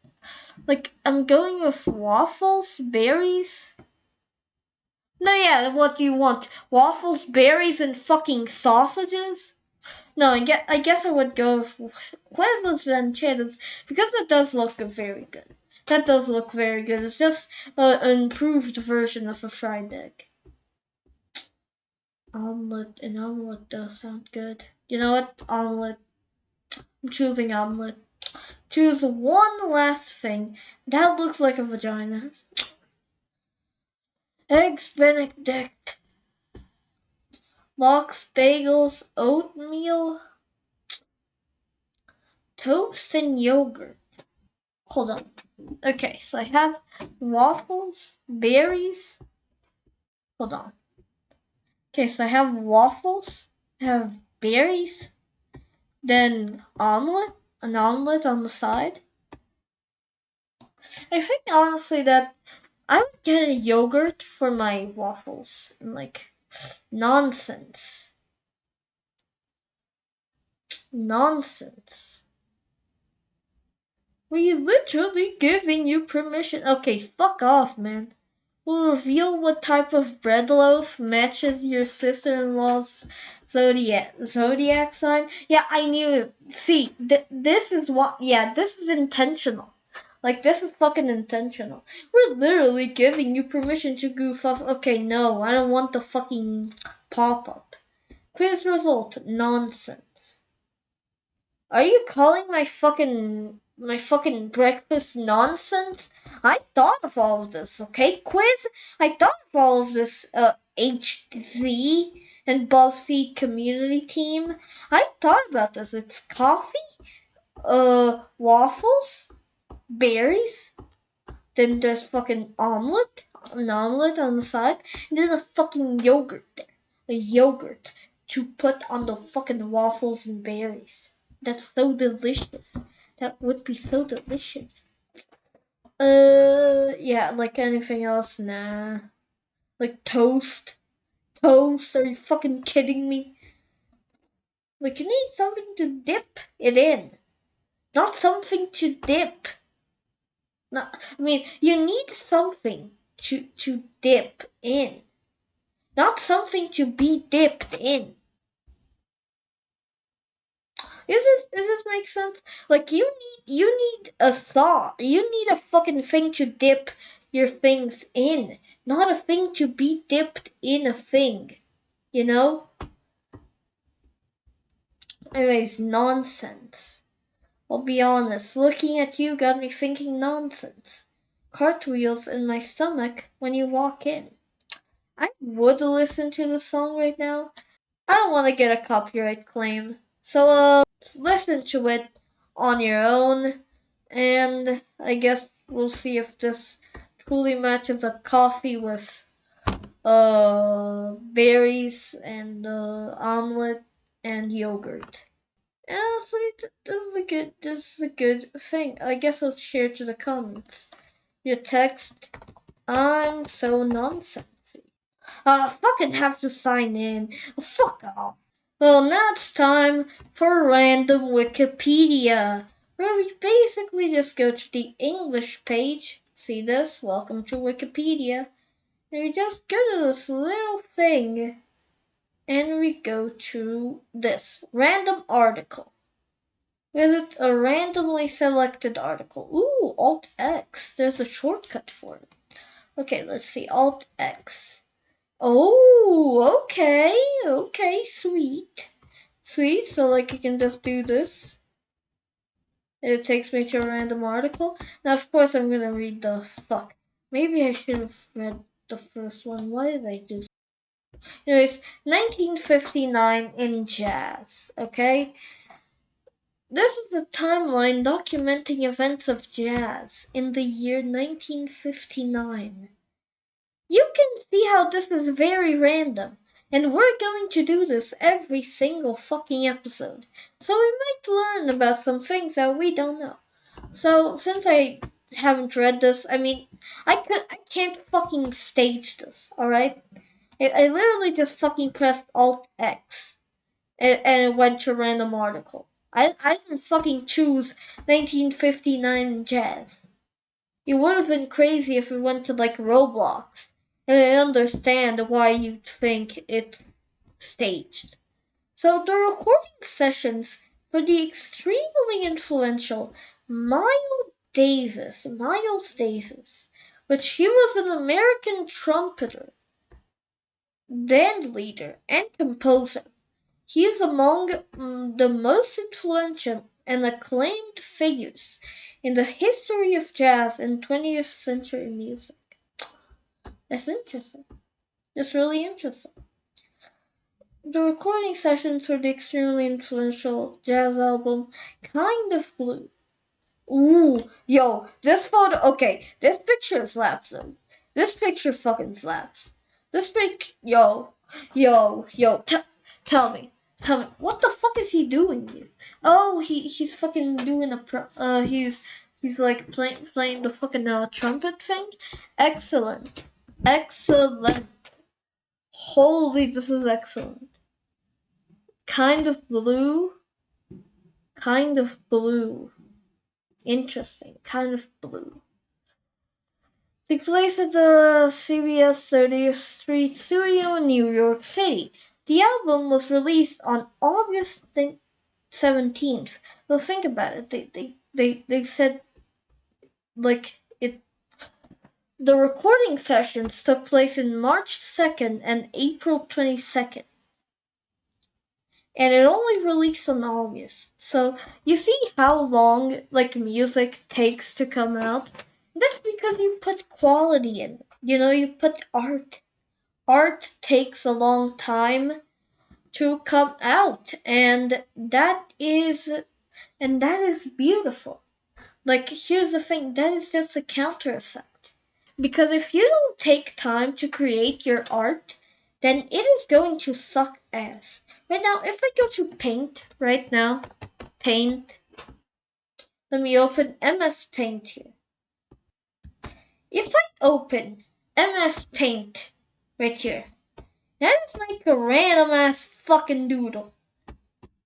Like, I'm going with waffles, berries. No, yeah, what do you want? Waffles, berries, and fucking sausages? No, I guess I would go with huevos rancheros because that does look very good. That does look very good. It's just an improved version of a fried egg. An omelet does sound good. You know what? Omelet. I'm choosing omelet. Choose one last thing. That looks like a vagina. Eggs Benedict. lox, bagels, oatmeal, toast, and yogurt. Hold on. Okay, so I have waffles, berries. Hold on. Okay, so I have waffles, I have berries, then an omelet on the side. I think honestly that I would get a yogurt for my waffles. And like, nonsense. Nonsense. We literally giving you permission. Okay, fuck off, man. We'll reveal what type of bread loaf matches your sister-in-law's zodiac sign. Yeah, I knew it. See, this is what. Yeah, this is intentional. Like, this is fucking intentional. We're literally giving you permission to goof off. Okay, no, I don't want the fucking pop-up. Quiz result, nonsense. Are you calling my fucking breakfast nonsense? I thought of all of this, okay, quiz? I thought of all of this, HZ and BuzzFeed community team. I thought about this. It's coffee, waffles, berries, then there's fucking an omelet on the side, and then a fucking yogurt there. A yogurt to put on the fucking waffles and berries. That's so delicious. That would be so delicious. Yeah, like anything else, nah. Like toast. Toast? Are you fucking kidding me? Like, you need something to dip it in. Not something to dip. No, I mean, you need something to dip in. Not something to be dipped in. Does this make sense? Like you need a saw. You need a fucking thing to dip your things in, not a thing to be dipped in a thing. You know? Anyways, nonsense. I'll be honest, looking at you got me thinking nonsense. Cartwheels in my stomach when you walk in. I would listen to the song right now. I don't want to get a copyright claim. So, listen to it on your own. And I guess we'll see if this truly matches a coffee with, berries and, omelet and yogurt. And honestly, this is a good thing. I guess I'll share to the comments. Your text, I'm so nonsensy. Fucking have to sign in. Fuck off. Well, now it's time for random Wikipedia, where we basically just go to the English page. See this? Welcome to Wikipedia. And we just go to this little thing, and we go to this random article. Visit a randomly selected article. Ooh, Alt X. There's a shortcut for it. Okay, let's see. Alt X. Oh, okay, sweet. Sweet, so like you can just do this. And it takes me to a random article. Now, of course, I'm gonna read the fuck. Maybe I should have read the first one. Why did I do? Anyways, 1959 in jazz, okay? This is the timeline documenting events of jazz in the year 1959. You can see how this is very random. And we're going to do this every single fucking episode. So we might learn about some things that we don't know. So since I haven't read this, I mean, I can't fucking stage this, alright? I literally just fucking pressed Alt X and it went to a random article. I didn't fucking choose 1959 jazz. You would have been crazy if we went to like Roblox, and I understand why you'd think it's staged. So the recording sessions for the extremely influential Miles Davis, which he was an American trumpeter, band leader, and composer. He is among the most influential and acclaimed figures in the history of jazz and 20th century music. That's interesting. That's really interesting. The recording sessions for the extremely influential jazz album Kind of Blue. Ooh, yo, this photo. Okay, this picture slaps him. This picture fucking slaps. This pic. Yo. Tell me, what the fuck is he doing here? Oh, he's fucking doing a he's like playing the fucking trumpet thing. Excellent, excellent. Holy, this is excellent. Kind of blue. Kind of blue. Interesting. Kind of blue. Took place at the CBS 30th Street Studio in New York City. The album was released on August 17th. So think about it. They said like it. The recording sessions took place in March 2nd and April 22nd. And it only released in August. So you see how long like music takes to come out? That's because you put quality in. You put art. Art takes a long time to come out, and that is beautiful. Like here's the thing, that is just a counter effect. Because if you don't take time to create your art, then it is going to suck ass. Right now, if I go to Paint right now, Paint, let me open MS Paint here. If I open MS Paint right here, that is like a random ass fucking doodle.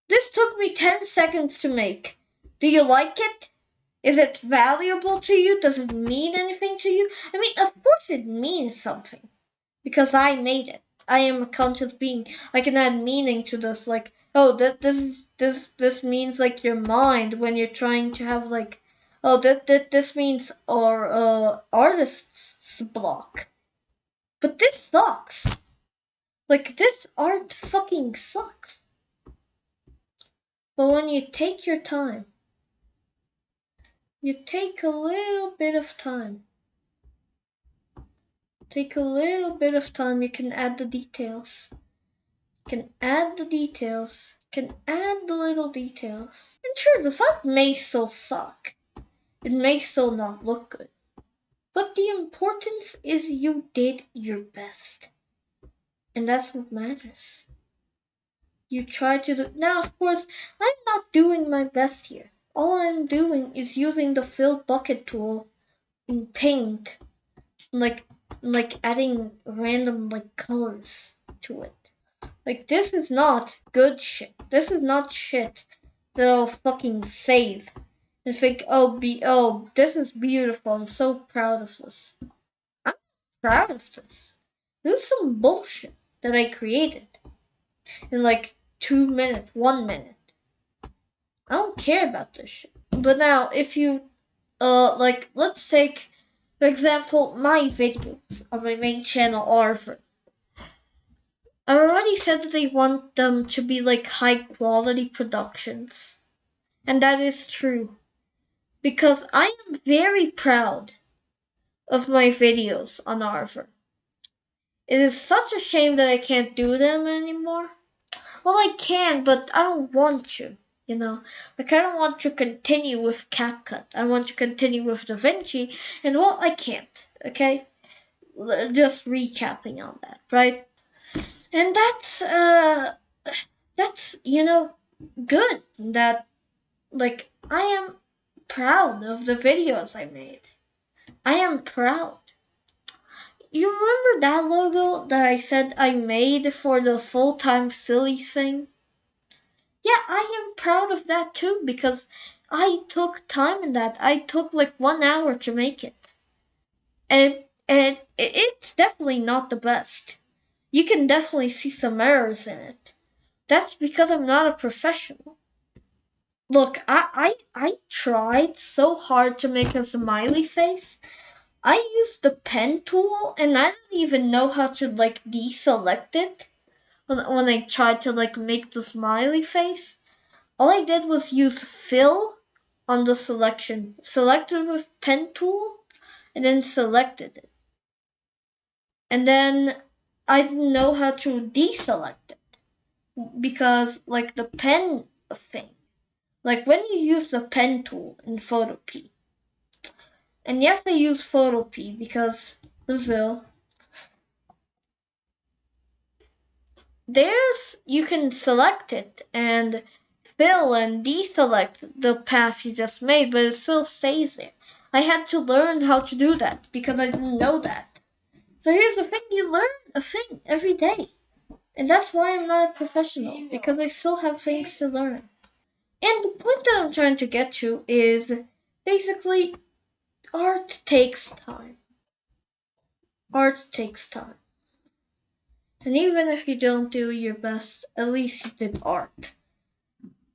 This took me 10 seconds to make. Do you like it? Is it valuable to you? Does it mean anything to you? I mean, of course it means something. Because I made it. I am a conscious being. I can add meaning to this. Like, oh, this means like your mind when you're trying to have like, oh, this means our artist's block. But this sucks. Like this art fucking sucks. But when you take your time, you take a little bit of time. Take a little bit of time, you can add the details. Can add the details. Can add the little details. And sure, the art may still suck. It may still not look good. But the importance is you did your best. And that's what matters. You try to do. Now, of course, I'm not doing my best here. All I'm doing is using the fill bucket tool in Paint, like adding random like colors to it. Like this is not good shit. This is not shit that I'll fucking save and think, oh, this is beautiful. I'm so proud of this. I'm proud of this. This is some bullshit that I created in like 2 minutes, 1 minute. I don't care about this shit. But now, if you, like, let's take, for example, my videos on my main channel, Arvvor'S. I already said that they want them to be like high quality productions. And that is true. Because I am very proud of my videos on Arvvor'S. It is such a shame that I can't do them anymore. Well, I can, but I don't want to. Like I don't want to continue with CapCut. I want to continue with DaVinci, and well, I can't. Okay, just recapping on that, right? And that's good. That like I am proud of the videos I made. I am proud. You remember that logo that I said I made for the full-time silly thing? Yeah, I am proud of that too because I took time in that. I took like 1 hour to make it. And it's definitely not the best. You can definitely see some errors in it. That's because I'm not a professional. Look, I tried so hard to make a smiley face. I used the pen tool and I don't even know how to like deselect it when I tried to like make the smiley face. All I did was use fill on the selection. Selected with pen tool and then selected it. And then I didn't know how to deselect it. because like the pen thing, like when you use the pen tool in Photopea, and yes, I use Photopea because Brazil. There's you can select it and fill and deselect the path you just made, but it still stays there. I had to learn how to do that because I didn't know that. So here's the thing, you learn a thing every day. And that's why I'm not a professional, because I still have things to learn. And the point that I'm trying to get to is basically art takes time. Art takes time. And even if you don't do your best, at least you did art.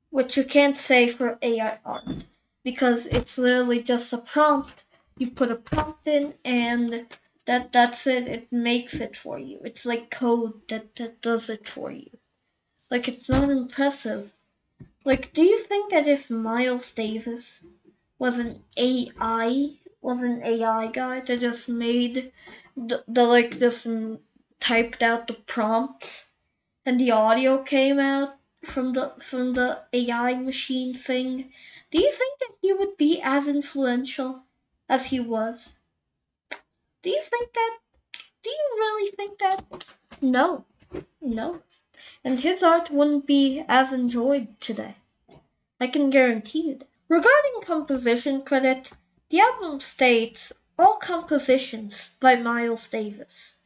Which you can't say for AI art. Because it's literally just a prompt. You put a prompt in and that's it. It makes it for you. It's like code that does it for you. Like it's not impressive. Like, do you think that if Miles Davis was an AI guy that just made the like just typed out the prompts and the audio came out from the AI machine thing, do you think that he would be as influential as he was? Do you think that? Do you really think that? No, no. And his art wouldn't be as enjoyed today. I can guarantee you that. Regarding composition credit, the album states all compositions by Miles Davis.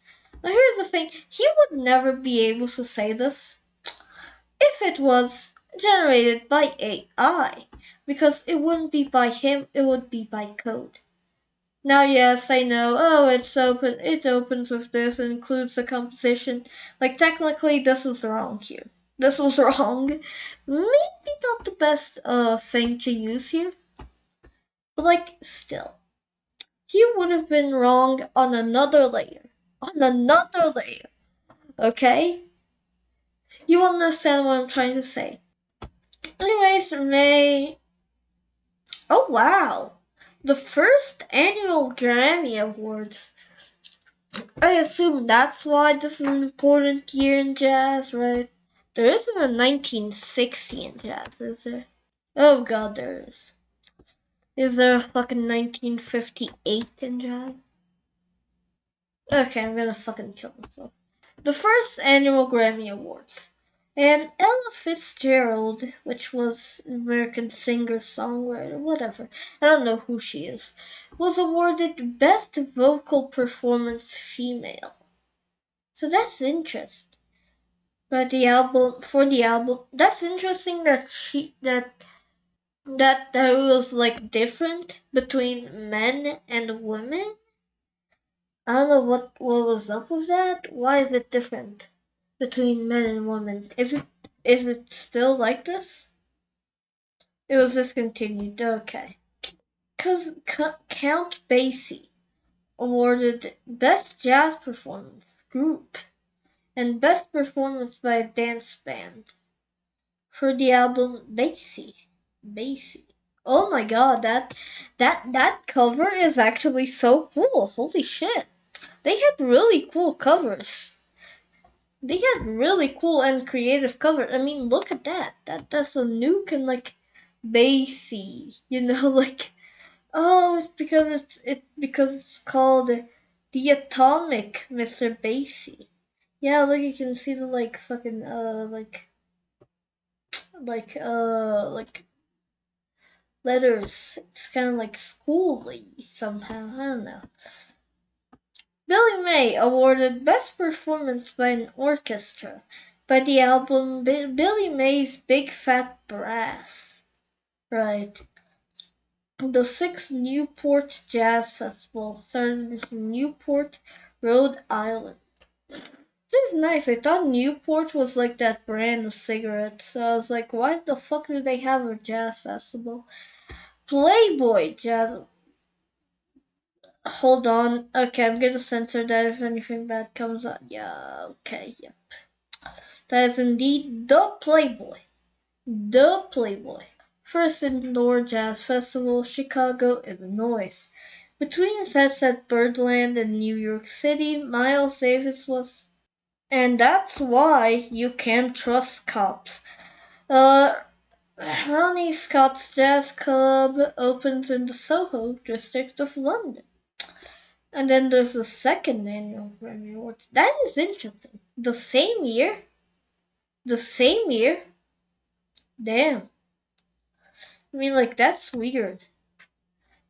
Now here's the thing, he would never be able to say this if it was generated by AI, because it wouldn't be by him, it would be by code. Now, yes, I know. Oh, it's open. It opens with this and includes the composition. Like, technically, this was wrong here. This was wrong. Maybe not the best thing to use here, but like, still, he would have been wrong on another layer. On another layer. Okay? You understand what I'm trying to say. Anyways, May. Oh wow! The first annual Grammy Awards. I assume that's why this is an important year in jazz, right? There isn't a 1960 in jazz, is there? Oh god, there is. Is there a fucking 1958 in jazz? Okay, I'm gonna fucking kill myself. The first annual Grammy Awards. And Ella Fitzgerald, which was an American singer, songwriter, whatever, I don't know who she is, was awarded Best Vocal Performance Female. So that's interesting. But the album for the album, that's interesting that that was like different between men and women. I don't know what was up with that. Why is it different between men and women? Is it still like this? It was discontinued. Okay. Cause Count Basie awarded Best Jazz Performance Group and Best Performance by a Dance Band for the album Basie. Basie. Oh my god, that cover is actually so cool. Holy shit. They had really cool covers. They had really cool and creative covers. I mean, look at that. That's a nuke and like Basie. You know, like oh, it's because it's called the Atomic Mr. Basie. Yeah, look, you can see the like fucking like letters. It's kind of like schooly somehow. I don't know. Billy May awarded Best Performance by an Orchestra by the album Billy May's Big Fat Brass. Right. The sixth Newport Jazz Festival started in Newport, Rhode Island. This is nice. I thought Newport was like that brand of cigarettes. So I was like, why the fuck do they have a jazz festival? Playboy Jazz. Hold on. Okay, I'm gonna censor that if anything bad comes out. Yeah, okay, yeah. That is indeed the Playboy. The Playboy. First Indoor Jazz Festival, Chicago, Illinois. Between sets at Birdland and New York City, Miles Davis was And that's why you can't trust cops. Uh, Ronnie Scott's Jazz Club opens in the Soho district of London. And then there's the second annual Grammy Awards. That is interesting. The same year? The same year? Damn. I mean, like, that's weird.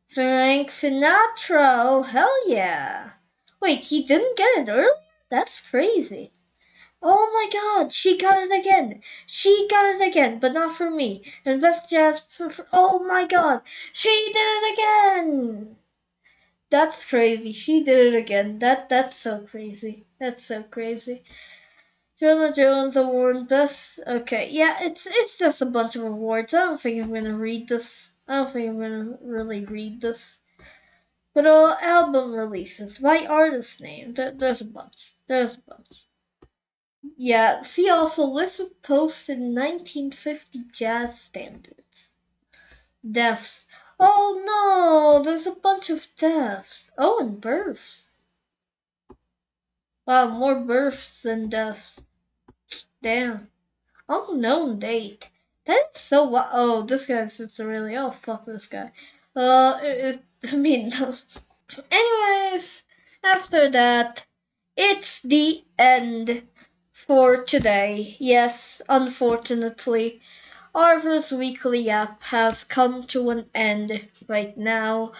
Frank Sinatra! Oh, hell yeah! Wait, he didn't get it earlier? That's crazy. Oh my god, she got it again! She got it again, but not for me. And Best Jazz oh my god! She did it again! That's crazy. She did it again. That's so crazy. That's so crazy. Jonah Jones Award Best. Okay, yeah, it's just a bunch of awards. I don't think I'm gonna read this. I don't think I'm gonna really read this. But album releases by artist name. There's a bunch. There's a bunch. Yeah. See also list of posts in 1950 jazz standards. Deaths. Oh no, there's a bunch of deaths. Oh, and births. Wow, more births than deaths. Damn. Unknown date. That is so oh, this guy's just really oh fuck this guy. I mean no. Anyways, after that, it's the end for today. Yes, unfortunately, Arvvor'S weekly app has come to an end right now.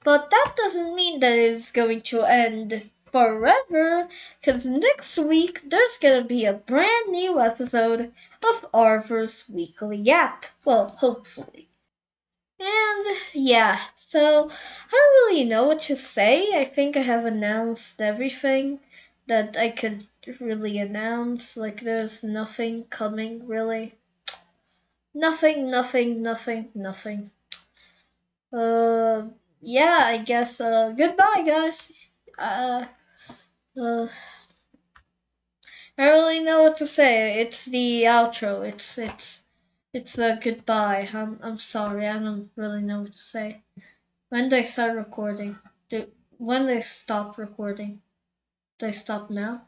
But that doesn't mean that it's going to end forever, because next week there's gonna be a brand new episode of Arvvor'S weekly app. Well, hopefully. And yeah, so I don't really know what to say. I think I have announced everything that I could really announce. Like, there's nothing coming, really. Nothing, nothing, nothing, nothing. Uh, yeah, I guess, goodbye, guys. Uh, uh, I don't really know what to say. It's the outro. It's a goodbye. I'm sorry. I don't really know what to say. When do I start recording? When do I stop recording? Do I stop now?